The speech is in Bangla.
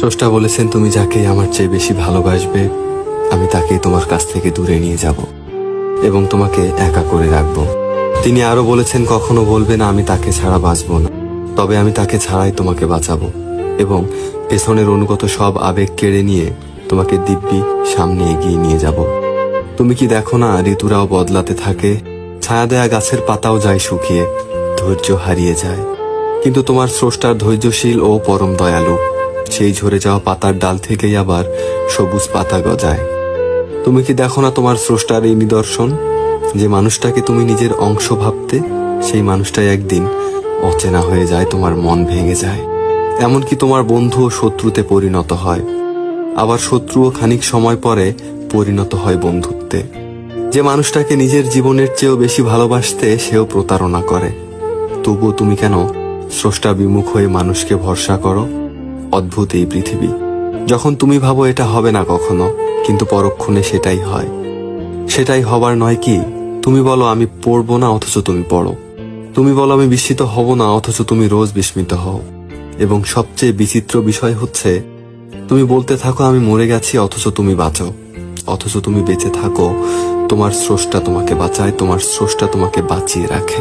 স্রষ্টা বলেছেন, তুমি যাকেই আমার চেয়ে বেশি ভালোবাসবে আমি তাকেই তোমার কাছ থেকে দূরে নিয়ে যাব এবং তোমাকে একা করে রাখব। তিনি আরো বলেছেন, কখনো বলবে না আমি তাকে ছাড়া বাঁচব না, তবে আমি তাকে ছাড়াই তোমাকে বাঁচাবো এবং পেছনের অনুগত সব আবেগ কেড়ে নিয়ে তোমাকে দিব্যি সামনে এগিয়ে নিয়ে যাব। তুমি কি দেখো না, ঋতুরাও বদলাতে থাকে, ছায়া দেয়া গাছের পাতাও যায় শুকিয়ে, ধৈর্য হারিয়ে যায়, কিন্তু তোমার স্রষ্টার ধৈর্যশীল ও পরম দয়ালু। সেই ঝরে যাওয়া পাতার ডাল থেকেই আবার সবুজ পাতা গজায়। তুমি কি দেখো না তোমার স্রষ্টার এই নিদর্শন, যে মানুষটাকে তুমি নিজের অংশ ভাবতে, সেই মানুষটাই একদিন অচেনা হয়ে যায়, তোমার মন ভেঙে যায়। এমনকি তোমার বন্ধু ও শত্রুতে পরিণত হয়, আবার শত্রুও খানিক সময় পরে পরিণত হয় বন্ধুত্বে। যে মানুষটাকে নিজের জীবনের চেয়েও বেশি ভালোবাসতে, সেও প্রতারণা করে। তবুও তুমি কেন স্রষ্টা বিমুখ হয়ে মানুষকে ভরসা করো? অদ্ভুত এই পৃথিবী। যখন তুমি ভাবো এটা হবে না কখনো, কিন্তু পরক্ষণে সেটাই হয়। সেটাই হবার নয় কি? তুমি বলো আমি পড়বো না, অথচ তুমি পড়ো। তুমি বলো আমি বিস্মিত হব না, অথচ তুমি রোজ বিস্মিত হও। এবং সবচেয়ে বিচিত্র বিষয় হচ্ছে, তুমি বলতে থাকো আমি মরে গেছি, অথচ তুমি বাঁচো। অথচ তুমি বেঁচে থাকো, তোমার স্রষ্টা তোমাকে বাঁচায়, তোমার স্রষ্টা তোমাকে বাঁচিয়ে রাখে।